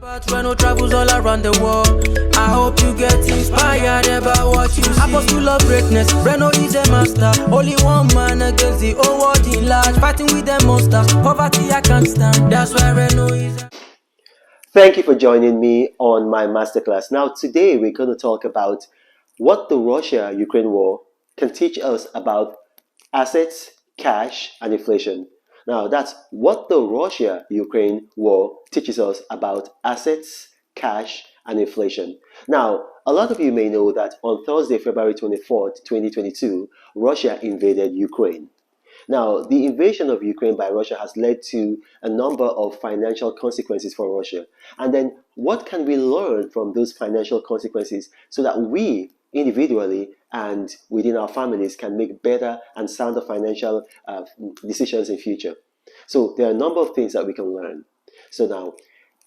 But Reno travels all around the world. I hope you get inspired about what you see. Apostle of greatness, Reno is a master. Only one man against the whole world in large. Fighting with the monsters, poverty I can't stand. That's why Reno is a... Thank you for joining me on my masterclass. Now, today we're going to talk about what the Russia-Ukraine war can teach us about assets, cash, and inflation. Now, that's what the Russia-Ukraine war teaches us about assets, cash, and inflation. Now, a lot of you may know that on Thursday, February 24th, 2022, Russia invaded Ukraine. Now, the invasion of Ukraine by Russia has led to a number of financial consequences for Russia. And then what can we learn from those financial consequences so that we individually and within our families can make better and sounder financial decisions in future? So there are a number of things that we can learn. So now,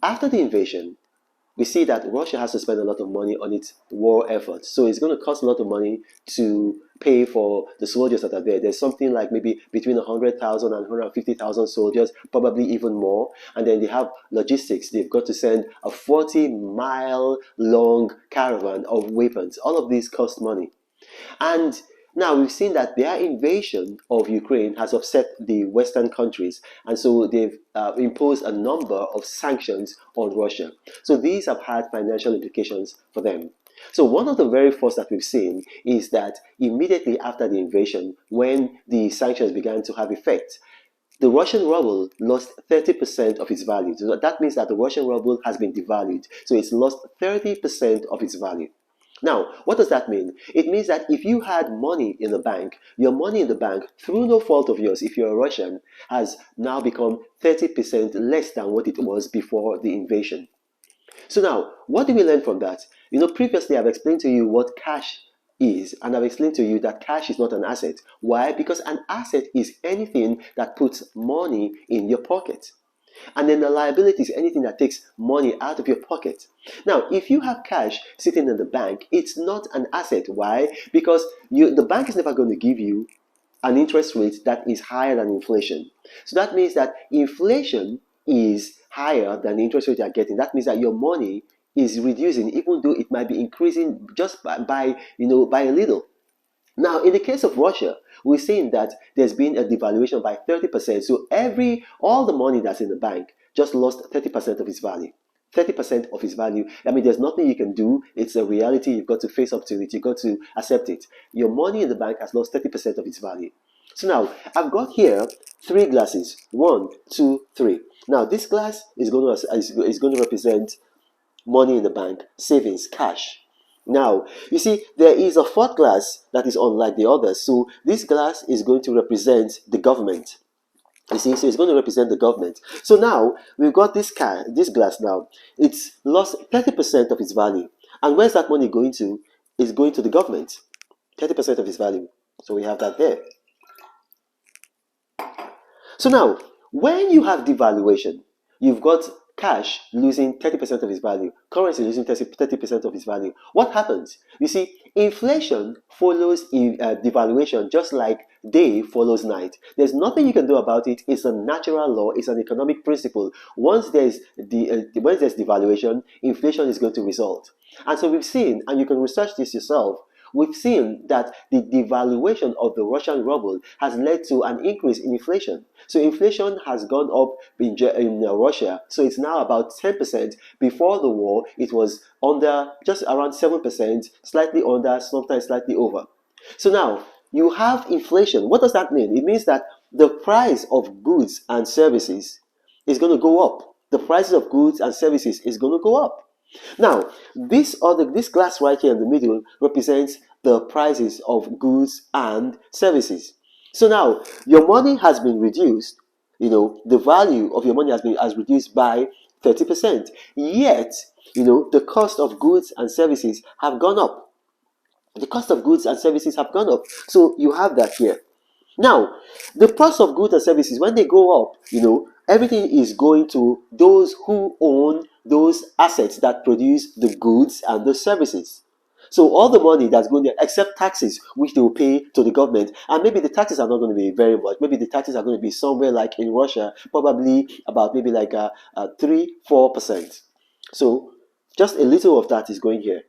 after the invasion, we see that Russia has to spend a lot of money on its war efforts. So it's going to cost a lot of money to pay for the soldiers that are there. There's something like maybe between 100,000 and 150,000 soldiers, probably even more. And then they have logistics. They've got to send a 40-mile long caravan of weapons. All of these cost money. And now we've seen that their invasion of Ukraine has upset the Western countries, and so they've imposed a number of sanctions on Russia. So these have had financial implications for them. So one of the very first that we've seen is that immediately after the invasion, when the sanctions began to have effect, the Russian ruble lost 30% of its value. So that means that the Russian ruble has been devalued. So it's lost 30% of its value. Now, what does that mean? It means that if you had money in the bank, your money in the bank, through no fault of yours, if you're a Russian, has now become 30% less than what it was before the invasion. So now, what do we learn from that? You know, previously I've explained to you what cash is, and I've explained to you that cash is not an asset. Why? Because an asset is anything that puts money in your pocket. And then the liability is anything that takes money out of your pocket. Now, if you have cash sitting in the bank, it's not an asset. Why? Because the bank is never going to give you an interest rate that is higher than inflation. So that means that inflation is higher than the interest rate you're getting. That means that your money is reducing, even though it might be increasing just by a little. Now, in the case of Russia, we're seeing that there's been a devaluation by 30%. So all the money that's in the bank just lost 30% of its value. 30% of its value. I mean, there's nothing you can do. It's a reality. You've got to face up to it. You've got to accept it. Your money in the bank has lost 30% of its value. So now, I've got here 3 glasses. 1, 2, 3. Now, this glass is going to represent money in the bank, savings, cash. Now, you see, there is a 4th glass that is unlike the others. So this glass is going to represent the government. You see, so it's going to represent the government. So now, we've got this glass now. It's lost 30% of its value. And where's that money going to? It's going to the government. 30% of its value. So we have that there. So now, when you have devaluation, you've got cash losing 30% of its value, currency losing 30% of its value. What happens? You see, inflation follows devaluation just like day follows night. There's nothing you can do about it. It's a natural law. It's an economic principle. Once there's devaluation, inflation is going to result. And so we've seen, and you can research this yourself, we've seen that the devaluation of the Russian ruble has led to an increase in inflation. So inflation has gone up in Russia. So it's now about 10%. Before the war, it was under just around 7%, slightly under, sometimes slightly over. So now, you have inflation. What does that mean? It means that the price of goods and services is going to go up. The prices of goods and services is going to go up. Now, this glass right here in the middle represents the prices of goods and services. So now, your money has been reduced. The value of your money has reduced by 30%. Yet, the cost of goods and services have gone up. The cost of goods and services have gone up. So you have that here. Now, the price of goods and services, when they go up, everything is going to those who own those assets that produce the goods and the services. So all the money that's going there, except taxes, which they will pay to the government, and maybe the taxes are not going to be very much. Maybe the taxes are going to be somewhere like in Russia, probably about maybe like 3-4%. So just a little of that is going here.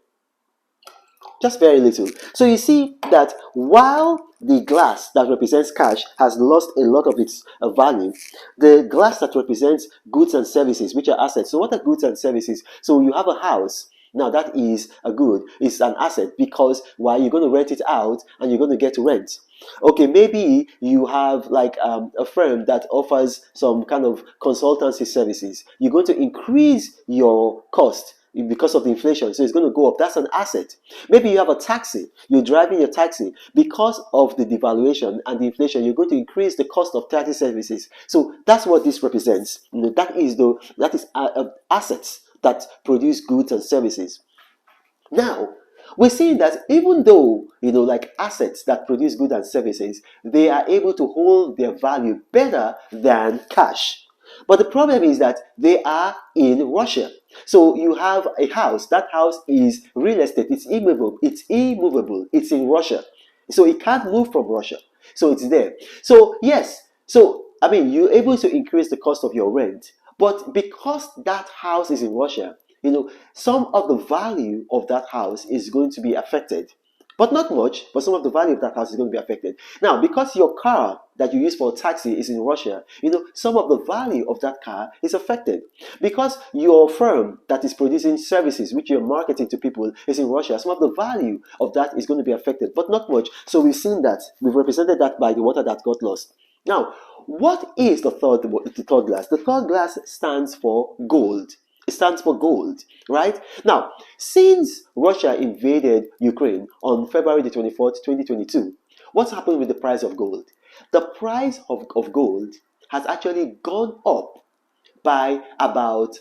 Just very little. So you see that while the glass that represents cash has lost a lot of its value, the glass that represents goods and services, which are assets. So what are goods and services? So you have a house. Now that is a good, it's an asset because why, you're going to rent it out and you're going to get rent. Okay, maybe you have like a firm that offers some kind of consultancy services. You're going to increase your cost because of the inflation, so it's going to go up. That's an asset. Maybe you have a taxi, you're driving your taxi. Because of the devaluation and the inflation, you're going to increase the cost of taxi services. So that's what this represents. That is assets that produce goods and services. Now, we're seeing that even though, like assets that produce goods and services, they are able to hold their value better than cash. But the problem is that they are in Russia. So you have a house. That house is real estate. It's immovable. It's immovable. It's in Russia. So it can't move from Russia. So it's there. So yes. So I mean, you're able to increase the cost of your rent, but because that house is in Russia, some of the value of that house is going to be affected. But not much, but some of the value of that house is going to be affected. Now, because your car that you use for a taxi is in Russia, some of the value of that car is affected. Because your firm that is producing services, which you're marketing to people, is in Russia, some of the value of that is going to be affected, but not much. So we've seen that. We've represented that by the water that got lost. Now, what is the third glass? The third glass stands for gold. It stands for gold, right? Now, since Russia invaded Ukraine on February the 24th, 2022, what's happened with the price of gold? The price of gold has actually gone up by about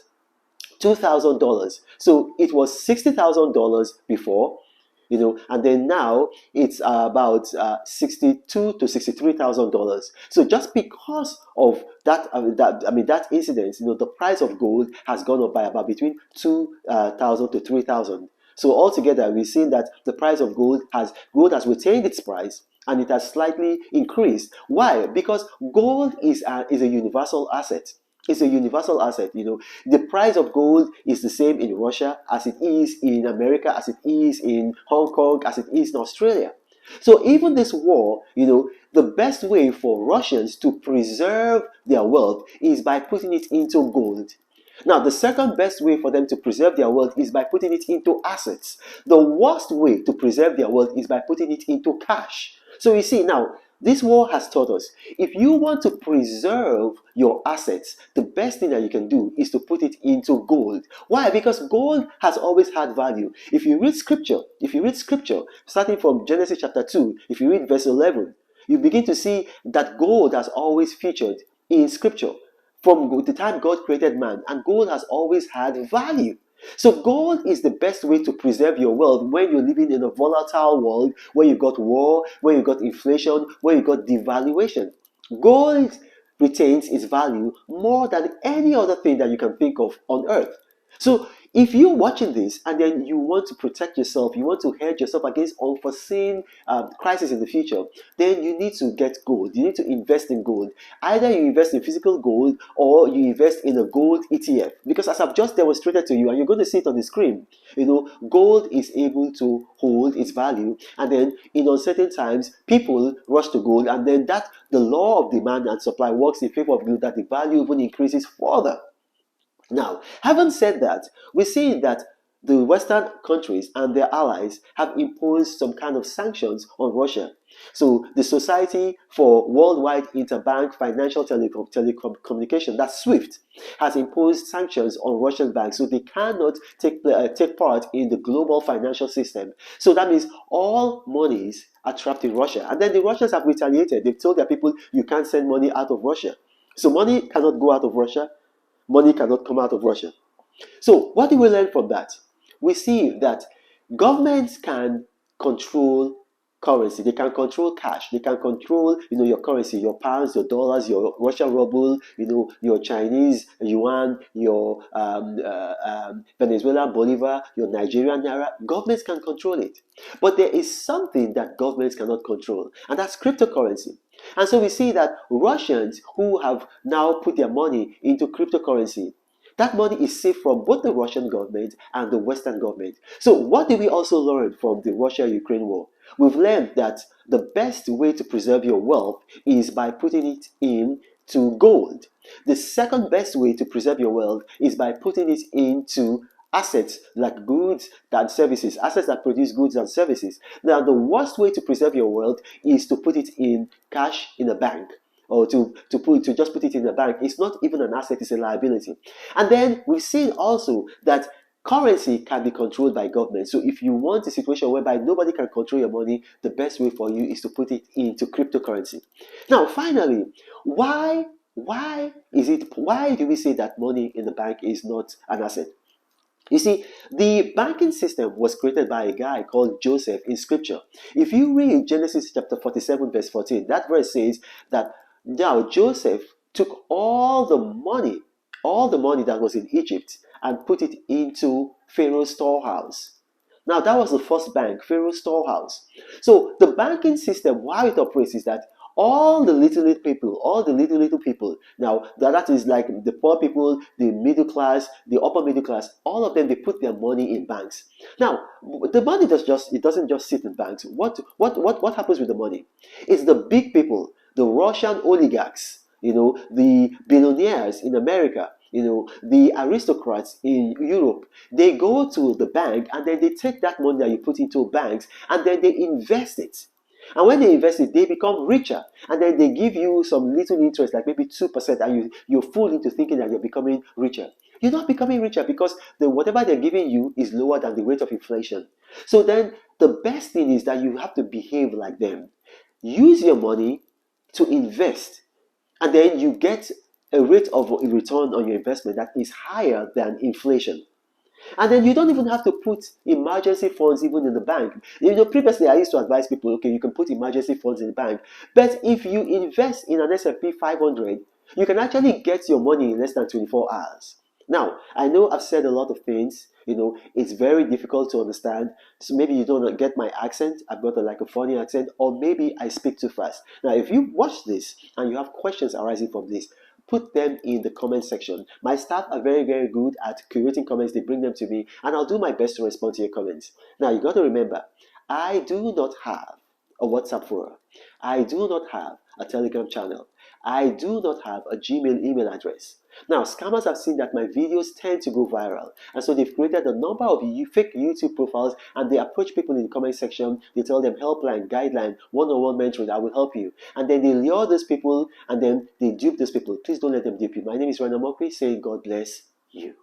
$2,000. So it was $60,000 before, and then now it's about $62,000 to $63,000. So just because of that incident, the price of gold has gone up by about between 2,000 to 3,000. So altogether, we've seen that the price of gold has retained its price and it has slightly increased. Why? Because gold is a universal asset. It's a universal asset. The price of gold is the same in Russia as it is in America, as it is in Hong Kong, as it is in Australia. So even this war, the best way for Russians to preserve their wealth is by putting it into gold. Now, the second best way for them to preserve their wealth is by putting it into assets. The worst way to preserve their wealth is by putting it into cash. So you see, now, this war has taught us, if you want to preserve your assets, the best thing that you can do is to put it into gold. Why? Because gold has always had value. If you read scripture, starting from Genesis chapter 2, if you read verse 11, you begin to see that gold has always featured in scripture from the time God created man, and gold has always had value. So gold is the best way to preserve your wealth when you're living in a volatile world, where you got war, where you got inflation, where you got devaluation. Gold retains its value more than any other thing that you can think of on earth. So if you're watching this and then you want to protect yourself, you want to hedge yourself against unforeseen crisis in the future, then you need to get gold. You need to invest in gold. Either you invest in physical gold or you invest in a gold ETF. Because as I've just demonstrated to you, and you're going to see it on the screen, gold is able to hold its value, and then in uncertain times, people rush to gold, and then the law of demand and supply works in favor of gold, that the value even increases further. Now, having said that, we see that the Western countries and their allies have imposed some kind of sanctions on Russia. So the Society for Worldwide Interbank Financial Telecommunication, that's SWIFT, has imposed sanctions on Russian banks, so they cannot take part in the global financial system. So that means all monies are trapped in Russia. And then the Russians have retaliated. They've told their people, you can't send money out of Russia. So money cannot go out of Russia. Money cannot come out of Russia. So what do we learn from that? We see that governments can control currency. They can control cash. They can control, your currency, your pounds, your dollars, your Russian ruble, your Chinese yuan, your Venezuelan bolivar, your Nigerian naira. Governments can control it. But there is something that governments cannot control, and that's cryptocurrency. And so we see that Russians who have now put their money into cryptocurrency, That money is safe from both the Russian government and the Western government. So what did we also learn from the Russia-Ukraine war? We've learned that the best way to preserve your wealth is by putting it into gold. The second best way to preserve your wealth is by putting it into assets like goods and services, assets that produce goods and services. Now, the worst way to preserve your wealth is to put it in cash in a bank, or to just put it in a bank. It's not even an asset, it's a liability. And then we've seen also that currency can be controlled by government. So if you want a situation whereby nobody can control your money, the best way for you is to put it into cryptocurrency. Now, finally, why do we say that money in the bank is not an asset? You see, the banking system was created by a guy called Joseph in scripture. If you read Genesis chapter 47, verse 14, that verse says that now Joseph took all the money that was in Egypt, and put it into Pharaoh's storehouse. Now, that was the first bank, Pharaoh's storehouse. So, the banking system, how it operates is that all the little people, now that is like the poor people, the middle class, the upper middle class, all of them, they put their money in banks. Now, the money it doesn't just sit in banks. What happens with the money? It's the big people, the Russian oligarchs, the billionaires in America, the aristocrats in Europe. They go to the bank, and then they take that money that you put into banks, and then they invest it. And when they invest it, they become richer. And then they give you some little interest, like maybe 2%, and you fool into thinking that you're becoming richer. You're not becoming richer, because whatever they're giving you is lower than the rate of inflation. So then the best thing is that you have to behave like them. Use your money to invest, and then you get a rate of return on your investment that is higher than inflation. And then you don't even have to put emergency funds even in the bank. Previously I used to advise people, okay, you can put emergency funds in the bank. But if you invest in an S&P 500, you can actually get your money in less than 24 hours. Now, I know I've said a lot of things, it's very difficult to understand. So maybe you don't get my accent. I've got a funny accent, or maybe I speak too fast. Now, if you watch this and you have questions arising from this, put them in the comment section. My staff are very, very good at curating comments. They bring them to me, and I'll do my best to respond to your comments. Now, you got to remember, I do not have a WhatsApp forum. I do not have a Telegram channel. I do not have a Gmail email address. Now, scammers have seen that my videos tend to go viral, and so they've created a number of fake YouTube profiles, and they approach people in the comment section. They tell them helpline, guideline, one-on-one mentoring, I will help you. And then they lure those people, and then they dupe those people. Please don't let them dupe you. My name is Rana Mokri, saying God bless you.